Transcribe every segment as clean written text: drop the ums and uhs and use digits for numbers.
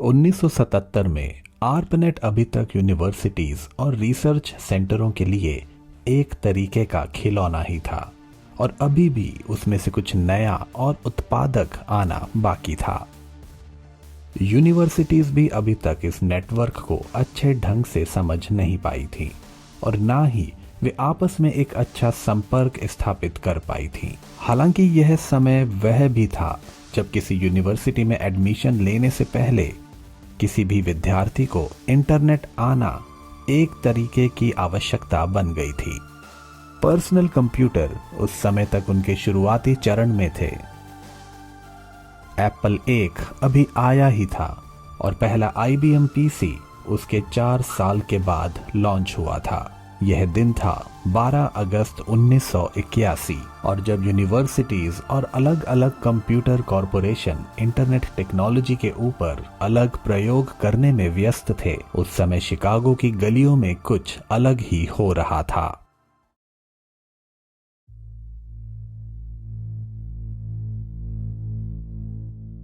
1977 में आर्पनेट अभी तक यूनिवर्सिटीज और रिसर्च सेंटरों के लिए एक तरीके का खिलौना ही था और अभी भी उसमें से कुछ नया और उत्पादक आना बाकी था। यूनिवर्सिटीज भी अभी तक इस नेटवर्क को अच्छे ढंग से समझ नहीं पाई थी और ना ही वे आपस में एक अच्छा संपर्क स्थापित कर पाई थी। हालांकि यह समय वह भी था जब किसी यूनिवर्सिटी में एडमिशन लेने से पहले किसी भी विद्यार्थी को इंटरनेट आना एक तरीके की आवश्यकता बन गई थी। पर्सनल कंप्यूटर उस समय तक उनके शुरुआती चरण में थे। एप्पल एक अभी आया ही था और पहला IBM PC उसके 4 साल के बाद लॉन्च हुआ था। यह दिन था 12 अगस्त 1981 और जब यूनिवर्सिटीज और अलग अलग कंप्यूटर कॉरपोरेशन इंटरनेट टेक्नोलॉजी के ऊपर अलग प्रयोग करने में व्यस्त थे, उस समय शिकागो की गलियों में कुछ अलग ही हो रहा था।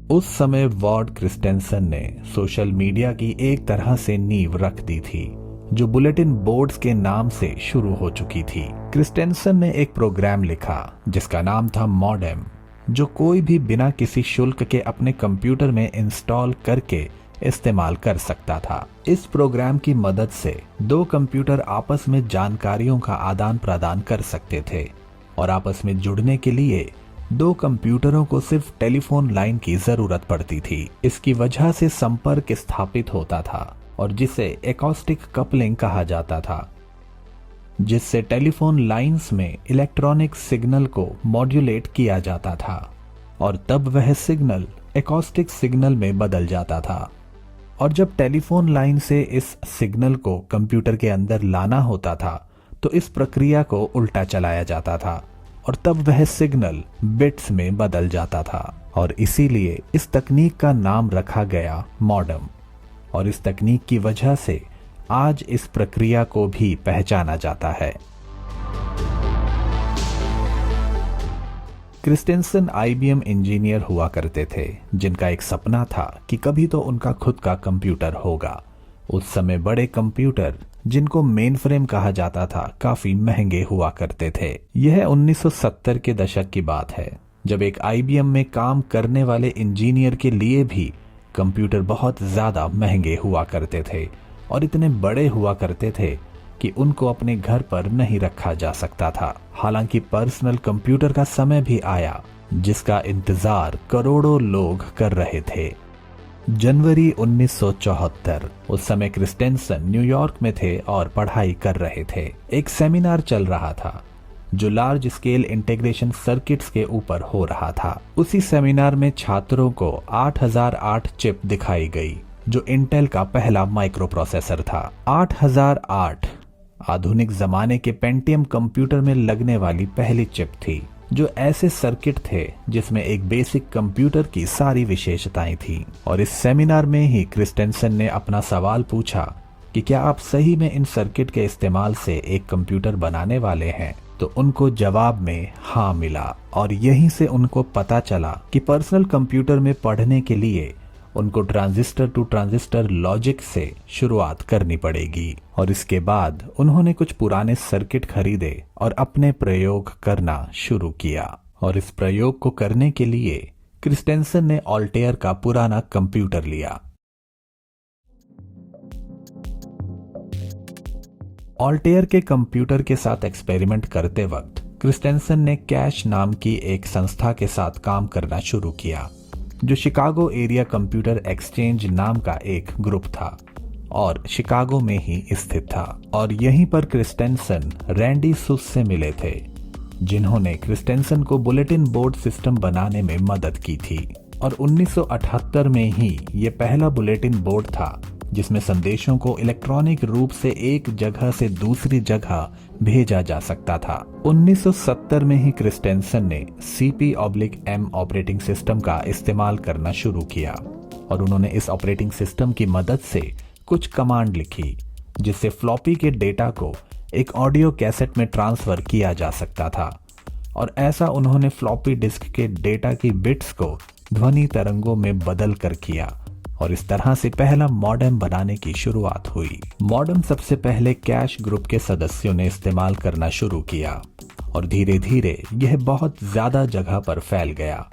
उस समय वॉर्ड क्रिस्टेंसन ने सोशल मीडिया की एक तरह से नींव रख दी थी जो बुलेटिन बोर्ड्स के नाम से शुरू हो चुकी थी। क्रिस्टेंसन ने एक प्रोग्राम लिखा जिसका नाम था मॉडेम, जो कोई भी बिना किसी शुल्क के अपने कंप्यूटर में इंस्टॉल करके इस्तेमाल कर सकता था। इस प्रोग्राम की मदद से 2 कंप्यूटर आपस में जानकारियों का आदान प्रदान कर सकते थे और आपस में जुड़ने के लिए 2 कंप्यूटरों को सिर्फ टेलीफोन लाइन की जरूरत पड़ती थी। इसकी वजह से संपर्क स्थापित होता था और जिसे एकॉस्टिक कपलिंग कहा जाता था, जिससे टेलीफोन लाइंस में इलेक्ट्रॉनिक सिग्नल को मॉड्यूलेट किया जाता था और तब वह सिग्नल एकॉस्टिक सिग्नल में बदल जाता था। और जब टेलीफोन लाइन से इस सिग्नल को कंप्यूटर के अंदर लाना होता था तो इस प्रक्रिया को उल्टा चलाया जाता था और तब वह सिग्नल बिट्स में बदल जाता था और इसीलिए इस तकनीक का नाम रखा गया मॉडेम। और इस तकनीक की वजह से आज इस प्रक्रिया को भी पहचाना जाता है। क्रिस्टेंसन IBM इंजीनियर हुआ करते थे जिनका एक सपना था कि कभी तो उनका खुद का कंप्यूटर होगा। उस समय बड़े कंप्यूटर जिनको मेन फ्रेम कहा जाता था काफी महंगे हुआ करते थे। यह 1970 के दशक की बात है जब एक IBM में काम करने वाले इंजीनियर के लिए भी कंप्यूटर बहुत ज्यादा महंगे हुआ करते थे और इतने बड़े हुआ करते थे कि उनको अपने घर पर नहीं रखा जा सकता था। हालांकि पर्सनल कंप्यूटर का समय भी आया जिसका इंतजार करोड़ों लोग कर रहे थे। जनवरी 1974, उस समय क्रिस्टेंसन न्यूयॉर्क में थे और पढ़ाई कर रहे थे। एक सेमिनार चल रहा था जो लार्ज स्केल इंटीग्रेशन सर्किट्स के ऊपर हो रहा था। उसी सेमिनार में छात्रों को 8008 चिप दिखाई गई जो इंटेल का पहला माइक्रो प्रोसेसर था। 8008 आधुनिक जमाने के पेंटियम कंप्यूटर में लगने वाली पहली चिप थी जो ऐसे सर्किट थे जिसमें एक बेसिक कंप्यूटर की सारी विशेषताएं थी। और इस सेमिनार में ही क्रिस्टेंसन ने अपना सवाल पूछा कि क्या आप सही में इन सर्किट के इस्तेमाल से एक कंप्यूटर बनाने वाले हैं, तो उनको जवाब में हाँ मिला और यहीं से उनको पता चला कि पर्सनल कंप्यूटर में पढ़ने के लिए उनको ट्रांजिस्टर टू ट्रांजिस्टर लॉजिक से शुरुआत करनी पड़ेगी। और इसके बाद उन्होंने कुछ पुराने सर्किट खरीदे और अपने प्रयोग करना शुरू किया। और इस प्रयोग को करने के लिए क्रिस्टेंसन ने ऑल्टेयर का पुराना कंप्यूटर लिया। ऑल्टेयर के कंप्यूटर के साथ एक्सपेरिमेंट करते वक्त क्रिस्टेंसन ने कैश नाम की एक संस्था के साथ काम करना शुरू किया जो शिकागो एरिया कंप्यूटर एक्सचेंज नाम का एक ग्रुप था और शिकागो में ही स्थित था। और यहीं पर क्रिस्टेंसन रैंडी सुस से मिले थे जिन्होंने क्रिस्टेंसन को बुलेटिन बोर्ड सिस्टम बनाने में मदद की थी। और 1978 में ही ये पहला बुलेटिन बोर्ड था जिसमें संदेशों को इलेक्ट्रॉनिक रूप से एक जगह से दूसरी जगह भेजा जा सकता था। 1970 में ही क्रिस्टेंसन ने CP/M ऑपरेटिंग सिस्टम का इस्तेमाल करना शुरू किया और उन्होंने इस ऑपरेटिंग सिस्टम की मदद से कुछ कमांड लिखी जिससे फ्लॉपी के डेटा को एक ऑडियो कैसेट में ट्रांसफर किया जा सकता था। और ऐसा उन्होंने फ्लॉपी डिस्क के डेटा की बिट्स को ध्वनि तरंगों में बदल कर किया और इस तरह से पहला मॉडेम बनाने की शुरुआत हुई। मॉडेम सबसे पहले कैश ग्रुप के सदस्यों ने इस्तेमाल करना शुरू किया और धीरे धीरे यह बहुत ज्यादा जगह पर फैल गया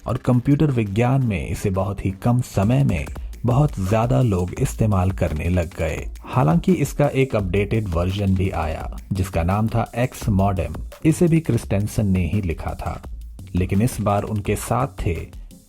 और कंप्यूटर विज्ञान में इसे बहुत ही कम समय में बहुत ज्यादा लोग इस्तेमाल करने लग गए। हालांकि इसका एक अपडेटेड वर्जन भी आया जिसका नाम था एक्स मॉडेम। इसे भी क्रिस्टेंसन ने ही लिखा था, लेकिन इस बार उनके साथ थे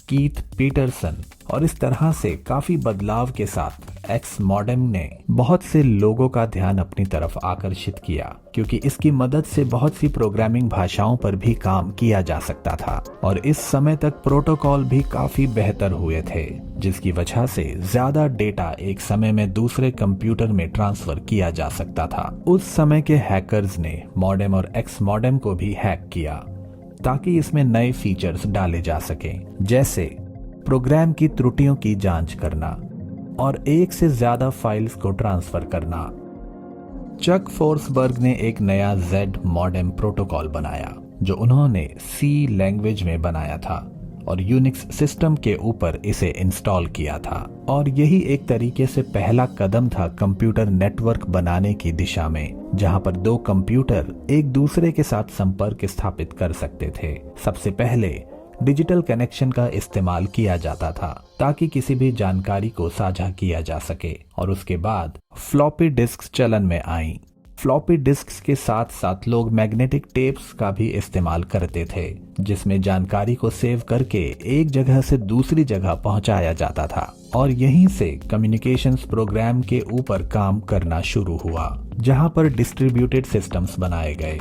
कीथ पीटरसन और इस तरह से काफी बदलाव के साथ एक्स मॉडेम ने बहुत से लोगों का ध्यान अपनी तरफ आकर्षित किया, क्योंकि इसकी मदद से बहुत सी प्रोग्रामिंग भाषाओं पर भी काम किया जा सकता था और इस समय तक प्रोटोकॉल भी काफी बेहतर हुए थे, जिसकी वजह से ज्यादा डेटा एक समय में दूसरे कंप्यूटर में ट्रांसफर किया जा सकता था। उस समय के हैकर्स ने मॉडेम और एक्स मॉडेम को भी हैक किया ताकि इसमें नए फीचर्स डाले जा सकें, जैसे प्रोग्राम की त्रुटियों की जांच करना और एक से ज्यादा फाइल्स को ट्रांसफर करना। चक फोर्सबर्ग ने एक नया जेड मॉडेम प्रोटोकॉल बनाया जो उन्होंने सी लैंग्वेज में बनाया था और यूनिक्स सिस्टम के ऊपर इसे इंस्टॉल किया था और यही एक तरीके से पहला कदम था कंप्यूटर नेटवर्क बनाने की दिशा में, जहां पर दो कंप्यूटर एक दूसरे के साथ संपर्क स्थापित कर सकते थे। सबसे पहले डिजिटल कनेक्शन का इस्तेमाल किया जाता था ताकि किसी भी जानकारी को साझा किया जा सके और उसके बाद फ्लॉपी डिस्क चलन में आई। फ्लॉपी डिस्क्स के साथ साथ लोग मैग्नेटिक टेप्स का भी इस्तेमाल करते थे, जिसमें जानकारी को सेव करके एक जगह से दूसरी जगह पहुंचाया जाता था और यहीं से कम्युनिकेशंस प्रोग्राम के ऊपर काम करना शुरू हुआ, जहां पर डिस्ट्रीब्यूटेड सिस्टम्स बनाए गए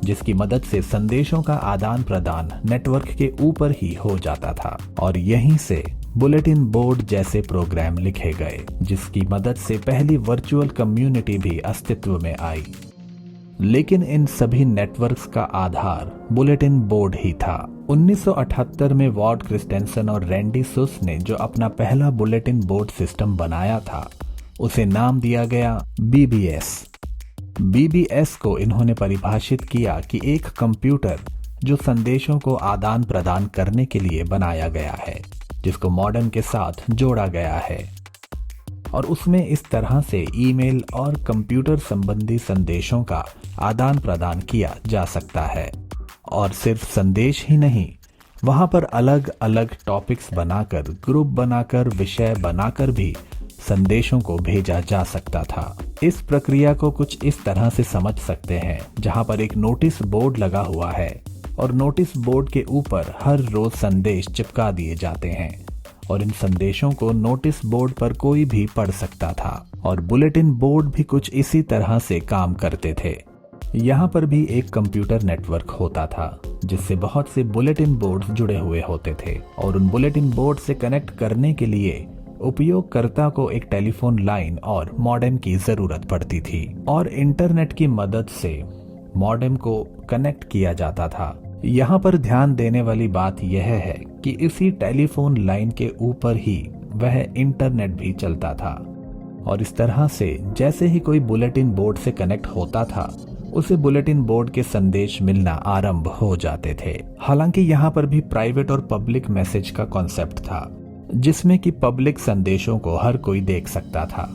जिसकी मदद से संदेशों का आदान प्रदान नेटवर्क के ऊपर ही हो जाता था और यहीं से बुलेटिन बोर्ड जैसे प्रोग्राम लिखे गए, जिसकी मदद से पहली वर्चुअल कम्युनिटी भी अस्तित्व में आई। लेकिन इन सभी नेटवर्क्स का आधार बुलेटिन बोर्ड ही था। 1978 में वॉर्ड क्रिस्टेंसन और रैंडी सुस ने जो अपना पहला बुलेटिन बोर्ड सिस्टम बनाया था, उसे नाम दिया गया बीबीएस। बीबीएस को इन्होंने परिभाषित किया कि एक कंप्यूटर जो संदेशों को आदान प्रदान करने के लिए बनाया गया है, जिसको मॉडेम के साथ जोड़ा गया है और उसमें इस तरह से ईमेल और कंप्यूटर संबंधी संदेशों का आदान प्रदान किया जा सकता है। और सिर्फ संदेश ही नहीं, वहां पर अलग अलग टॉपिक्स बनाकर, ग्रुप बनाकर, विषय बनाकर भी संदेशों को भेजा जा सकता था। इस प्रक्रिया को कुछ इस तरह से समझ सकते हैं, जहां पर एक नोटिस बोर्ड लगा हुआ है और नोटिस बोर्ड के ऊपर हर रोज संदेश चिपका दिए जाते हैं और इन संदेशों को नोटिस बोर्ड पर कोई भी पढ़ सकता था और बुलेटिन बोर्ड भी कुछ इसी तरह से काम करते थे। यहाँ पर भी एक कंप्यूटर नेटवर्क होता था जिससे बहुत से बुलेटिन बोर्ड जुड़े हुए होते थे और उन बुलेटिन बोर्ड से कनेक्ट करने के लिए उपयोगकर्ता को एक टेलीफोन लाइन और मॉडेम की जरूरत पड़ती थी और इंटरनेट की मदद से मॉडेम को कनेक्ट किया जाता था। यहाँ पर ध्यान देने वाली बात यह है कि इसी टेलीफोन लाइन के ऊपर ही वह इंटरनेट भी चलता था और इस तरह से जैसे ही कोई बुलेटिन बोर्ड से कनेक्ट होता था, उसे बुलेटिन बोर्ड के संदेश मिलना आरंभ हो जाते थे। हालांकि यहाँ पर भी प्राइवेट और पब्लिक मैसेज का कॉन्सेप्ट था, जिसमें कि पब्लिक संदेशों को हर कोई देख सकता था,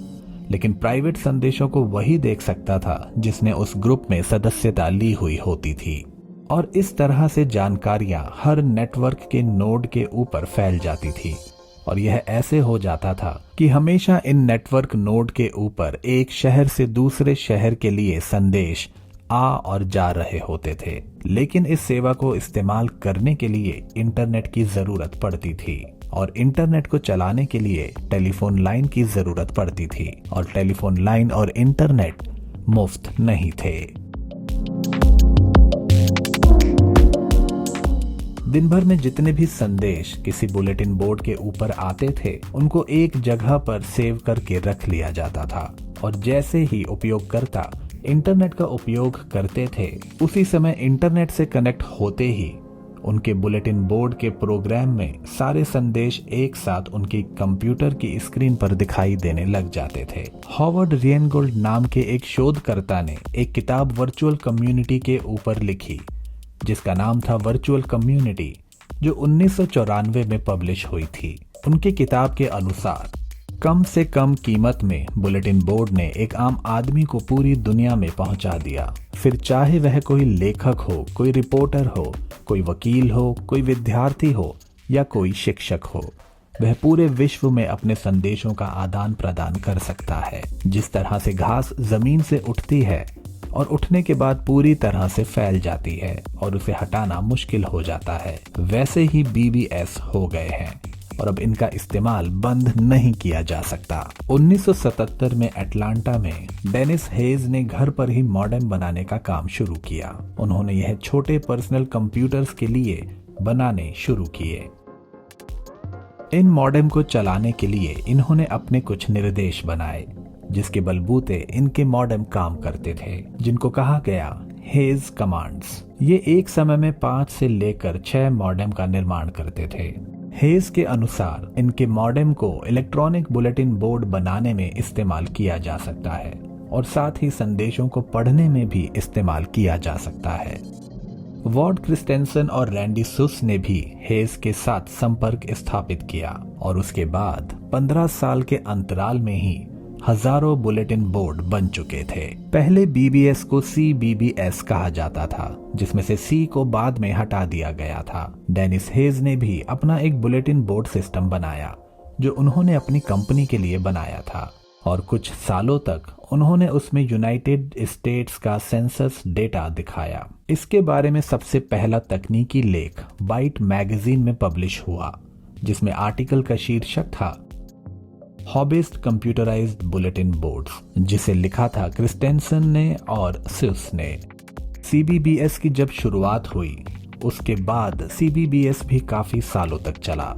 लेकिन प्राइवेट संदेशों को वही देख सकता था जिसने उस ग्रुप में सदस्यता ली हुई होती थी और इस तरह से जानकारियां हर नेटवर्क के नोड के ऊपर फैल जाती थी और यह ऐसे हो जाता था कि हमेशा इन नेटवर्क नोड के ऊपर एक शहर से दूसरे शहर के लिए संदेश आ और जा रहे होते थे। लेकिन इस सेवा को इस्तेमाल करने के लिए इंटरनेट की जरूरत पड़ती थी और इंटरनेट को चलाने के लिए टेलीफोन लाइन की जरूरत पड़ती थी और टेलीफोन लाइन और इंटरनेट मुफ्त नहीं थे। दिन भर में जितने भी संदेश किसी बुलेटिन बोर्ड के ऊपर आते थे, उनको एक जगह पर सेव करके रख लिया जाता था और जैसे ही उपयोगकर्ता इंटरनेट का उपयोग करते थे, उसी समय इंटरनेट से कनेक्ट होते ही उनके बुलेटिन बोर्ड के प्रोग्राम में सारे संदेश एक साथ उनकी कंप्यूटर की स्क्रीन पर दिखाई देने लग जाते थे। हॉवर्ड रियनगोल्ड नाम के एक शोधकर्ता ने एक किताब वर्चुअल कम्युनिटी के ऊपर लिखी, जिसका नाम था वर्चुअल कम्युनिटी जो 1994 में पब्लिश हुई थी। उनकी किताब के अनुसार कम से कम कीमत में बुलेटिन बोर्ड ने एक आम आदमी को पूरी दुनिया में पहुंचा दिया। फिर चाहे वह कोई लेखक हो, कोई रिपोर्टर हो, कोई वकील हो, कोई विद्यार्थी हो या कोई शिक्षक हो, वह पूरे विश्व में अपने संदेशों का आदान प्रदान कर सकता है। जिस तरह से घास जमीन से उठती है और उठने के बाद पूरी तरह से फैल जाती है और उसे हटाना मुश्किल हो जाता है, वैसे ही बीबीएस हो गए हैं और अब इनका इस्तेमाल बंद नहीं किया जा सकता। 1977 में अटलांटा में डेनिस हेज ने घर पर ही मॉडेम बनाने का काम शुरू किया। उन्होंने यह छोटे पर्सनल कंप्यूटर्स के लिए बनाने शुरू किए। इन मॉडेम को चलाने के लिए इन्होंने अपने कुछ निर्देश बनाए, जिसके बलबूते इनके मॉडेम काम करते थे, जिनको कहा गया हेज कमांड्स। ये एक समय में 5 से लेकर 6 मॉडेम का निर्माण करते थे। हेज के अनुसार इनके मॉडेम को इलेक्ट्रॉनिक बुलेटिन बोर्ड बनाने में इस्तेमाल किया जा सकता है और साथ ही संदेशों को पढ़ने में भी इस्तेमाल किया जा सकता है। वॉर्ड क्रिस्टेंसन और रैंडी सुस ने भी हेज के साथ संपर्क स्थापित किया और उसके बाद 15 साल के अंतराल में ही हजारों बुलेटिन बोर्ड बन चुके थे। पहले बीबीएस को CBBS कहा जाता था, जिसमें से C को बाद में हटा दिया गया था। डेनिस हेज ने भी अपना एक बुलेटिन बोर्ड सिस्टम बनाया, जो उन्होंने अपनी कंपनी के लिए बनाया था और कुछ सालों तक उन्होंने उसमें यूनाइटेड स्टेट्स का सेंसस डेटा दिखाया। इसके बारे में सबसे पहला तकनीकी लेख बाइट मैगजीन में पब्लिश हुआ, जिसमें आर्टिकल का शीर्षक था हॉबिस्ट कंप्यूटराइज्ड बुलेटिन बोर्ड्स, जिसे लिखा था क्रिस्टेंसन ने और सुस ने। CBBS की जब शुरुआत हुई, उसके बाद CBBS भी काफी सालों तक चला।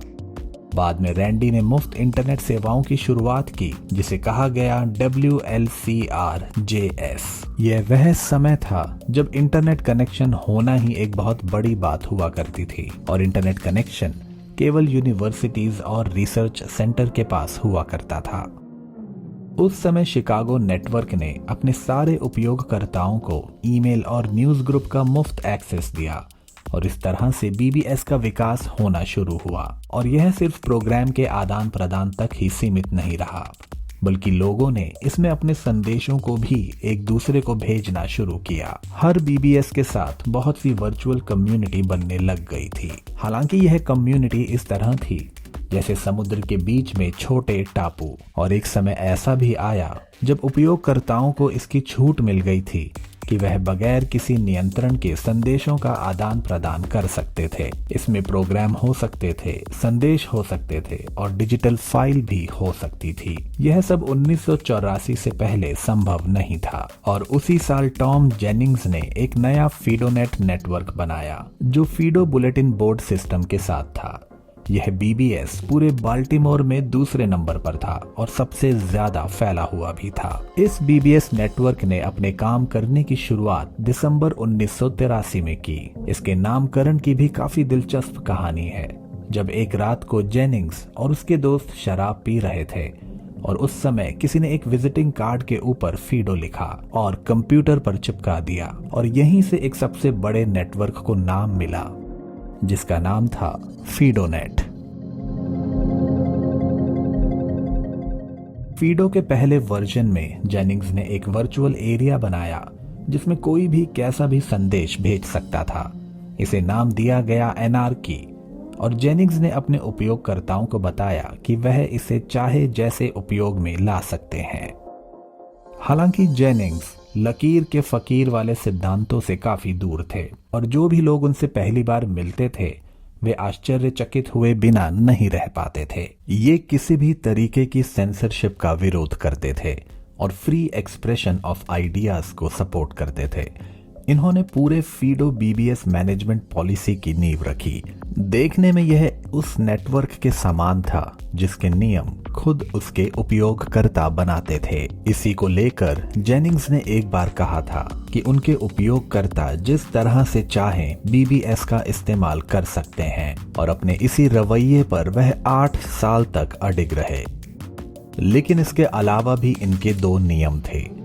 बाद में रैंडी ने मुफ्त इंटरनेट सेवाओं की शुरुआत की, जिसे कहा गया WLCRJS। यह वह समय था जब इंटरनेट कनेक्शन होना ही एक बहुत बड़ी बात हुआ करती थी और इंटरनेट कनेक्शन केवल यूनिवर्सिटीज और रिसर्च सेंटर के पास हुआ करता था। उस समय शिकागो नेटवर्क ने अपने सारे उपयोगकर्ताओं को ईमेल और न्यूज़ ग्रुप का मुफ्त एक्सेस दिया और इस तरह से बीबीएस का विकास होना शुरू हुआ। और यह सिर्फ प्रोग्राम के आदान प्रदान तक ही सीमित नहीं रहा, बल्कि लोगों ने इसमें अपने संदेशों को भी एक दूसरे को भेजना शुरू किया। हर बीबीएस के साथ बहुत सी वर्चुअल कम्युनिटी बनने लग गई थी। हालांकि यह कम्युनिटी इस तरह थी जैसे समुद्र के बीच में छोटे टापू, और एक समय ऐसा भी आया जब उपयोगकर्ताओं को इसकी छूट मिल गई थी कि वह बगैर किसी नियंत्रण के संदेशों का आदान प्रदान कर सकते थे। इसमें प्रोग्राम हो सकते थे, संदेश हो सकते थे और डिजिटल फाइल भी हो सकती थी। यह सब 1984 से पहले संभव नहीं था और उसी साल टॉम जेनिंग्स ने एक नया फीडोनेट नेटवर्क बनाया, जो फीडो बुलेटिन बोर्ड सिस्टम के साथ था। यह बीबीएस पूरे बाल्टीमोर में दूसरे नंबर पर था और सबसे ज्यादा फैला हुआ भी था। इस बीबीएस नेटवर्क ने अपने काम करने की शुरुआत दिसंबर 1983 में की। इसके नामकरण की भी काफी दिलचस्प कहानी है। जब एक रात को जेनिंग्स और उसके दोस्त शराब पी रहे थे और उस समय किसी ने एक विजिटिंग कार्ड के ऊपर फीडो लिखा और कंप्यूटर पर चिपका दिया और यहीं से एक सबसे बड़े नेटवर्क को नाम मिला, जिसका नाम था फीडोनेट। फीडो के पहले वर्जन में जेनिंग्स ने एक वर्चुअल एरिया बनाया जिसमें कोई भी कैसा भी संदेश भेज सकता था। इसे नाम दिया गया एनार्की और जेनिंग्स ने अपने उपयोगकर्ताओं को बताया कि वह इसे चाहे जैसे उपयोग में ला सकते हैं। हालांकि जेनिंग्स लकीर के फकीर वाले सिद्धांतों से काफी दूर थे और जो भी लोग उनसे पहली बार मिलते थे वे आश्चर्यचकित हुए बिना नहीं रह पाते थे। ये किसी भी तरीके की सेंसरशिप का विरोध करते थे और फ्री एक्सप्रेशन ऑफ आइडियाज को सपोर्ट करते थे। इन्होंने पूरे फीडो बीबीएस मैनेजमेंट पॉलिसी की नींव रखी। देखने में यह उस नेटवर्क के समान था जिसके नियम खुद उसके उपयोगकर्ता बनाते थे। इसी को लेकर जेनिंग्स ने एक बार कहा था कि उनके उपयोगकर्ता जिस तरह से चाहें बीबीएस का इस्तेमाल कर सकते हैं और अपने इसी रवैये पर वह 8 साल तक अडिग रहे। लेकिन इसके अलावा भी इनके 2 नियम थे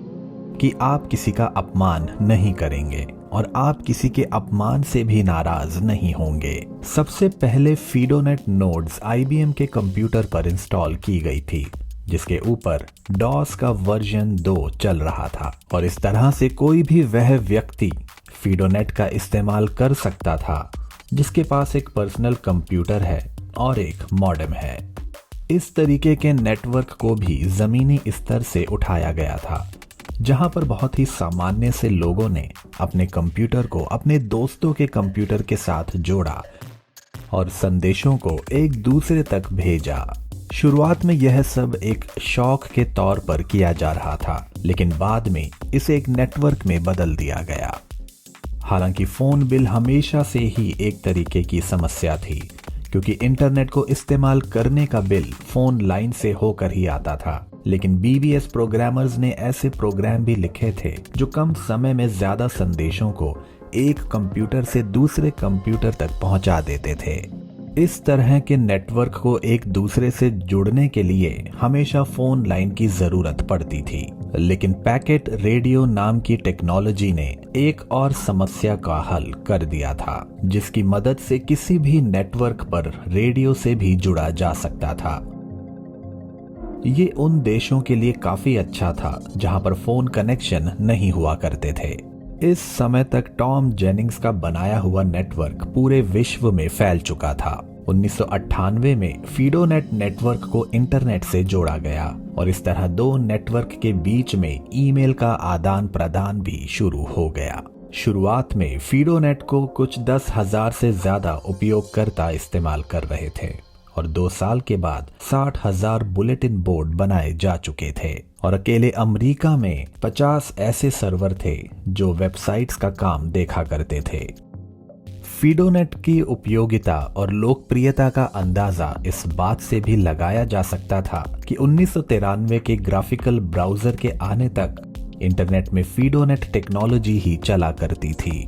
कि आप किसी का अपमान नहीं करेंगे और आप किसी के अपमान से भी नाराज नहीं होंगे। सबसे पहले फीडोनेट नोड्स आईबीएम के कंप्यूटर पर इंस्टॉल की गई थी, जिसके ऊपर डॉस का वर्जन 2 चल रहा था और इस तरह से कोई भी वह व्यक्ति फीडोनेट का इस्तेमाल कर सकता था जिसके पास एक पर्सनल कंप्यूटर है और एक मॉडेम है। इस तरीके के नेटवर्क को भी जमीनी स्तर से उठाया गया था, जहां पर बहुत ही सामान्य से लोगों ने अपने कंप्यूटर को अपने दोस्तों के कंप्यूटर के साथ जोड़ा और संदेशों को एक दूसरे तक भेजा। शुरुआत में यह सब एक शौक के तौर पर किया जा रहा था, लेकिन बाद में इसे एक नेटवर्क में बदल दिया गया। हालांकि फोन बिल हमेशा से ही एक तरीके की समस्या थी, क्योंकि इंटरनेट को इस्तेमाल करने का बिल फोन लाइन से होकर ही आता था। लेकिन बीबीएस प्रोग्रामर्स ने ऐसे प्रोग्राम भी लिखे थे जो कम समय में ज्यादा संदेशों को एक कंप्यूटर से दूसरे कंप्यूटर तक पहुंचा देते थे। इस तरह के नेटवर्क को एक दूसरे से जुड़ने के लिए हमेशा फोन लाइन की जरूरत पड़ती थी, लेकिन पैकेट रेडियो नाम की टेक्नोलॉजी ने एक और समस्या का हल कर दिया था, जिसकी मदद से किसी भी नेटवर्क पर रेडियो से भी जुड़ा जा सकता था। ये उन देशों के लिए काफी अच्छा था जहां पर फोन कनेक्शन नहीं हुआ करते थे। इस समय तक टॉम जेनिंग्स का बनाया हुआ नेटवर्क पूरे विश्व में फैल चुका था। 1998 में फीडोनेट नेटवर्क को इंटरनेट से जोड़ा गया और इस तरह दो नेटवर्क के बीच में ईमेल का आदान प्रदान भी शुरू हो गया। शुरुआत में फीडोनेट को कुछ 10,000 से ज्यादा उपयोगकर्ता इस्तेमाल कर रहे थे और 2 साल के बाद 60,000 बुलेटिन बोर्ड बनाए जा चुके थे और अकेले अमेरिका में 50 ऐसे सर्वर थे जो वेबसाइट्स का काम देखा करते थे। फीडोनेट की उपयोगिता और लोकप्रियता का अंदाजा इस बात से भी लगाया जा सकता था कि 1993 के ग्राफिकल ब्राउजर के आने तक इंटरनेट में फीडोनेट टेक्नोलॉजी ही चला करती थी।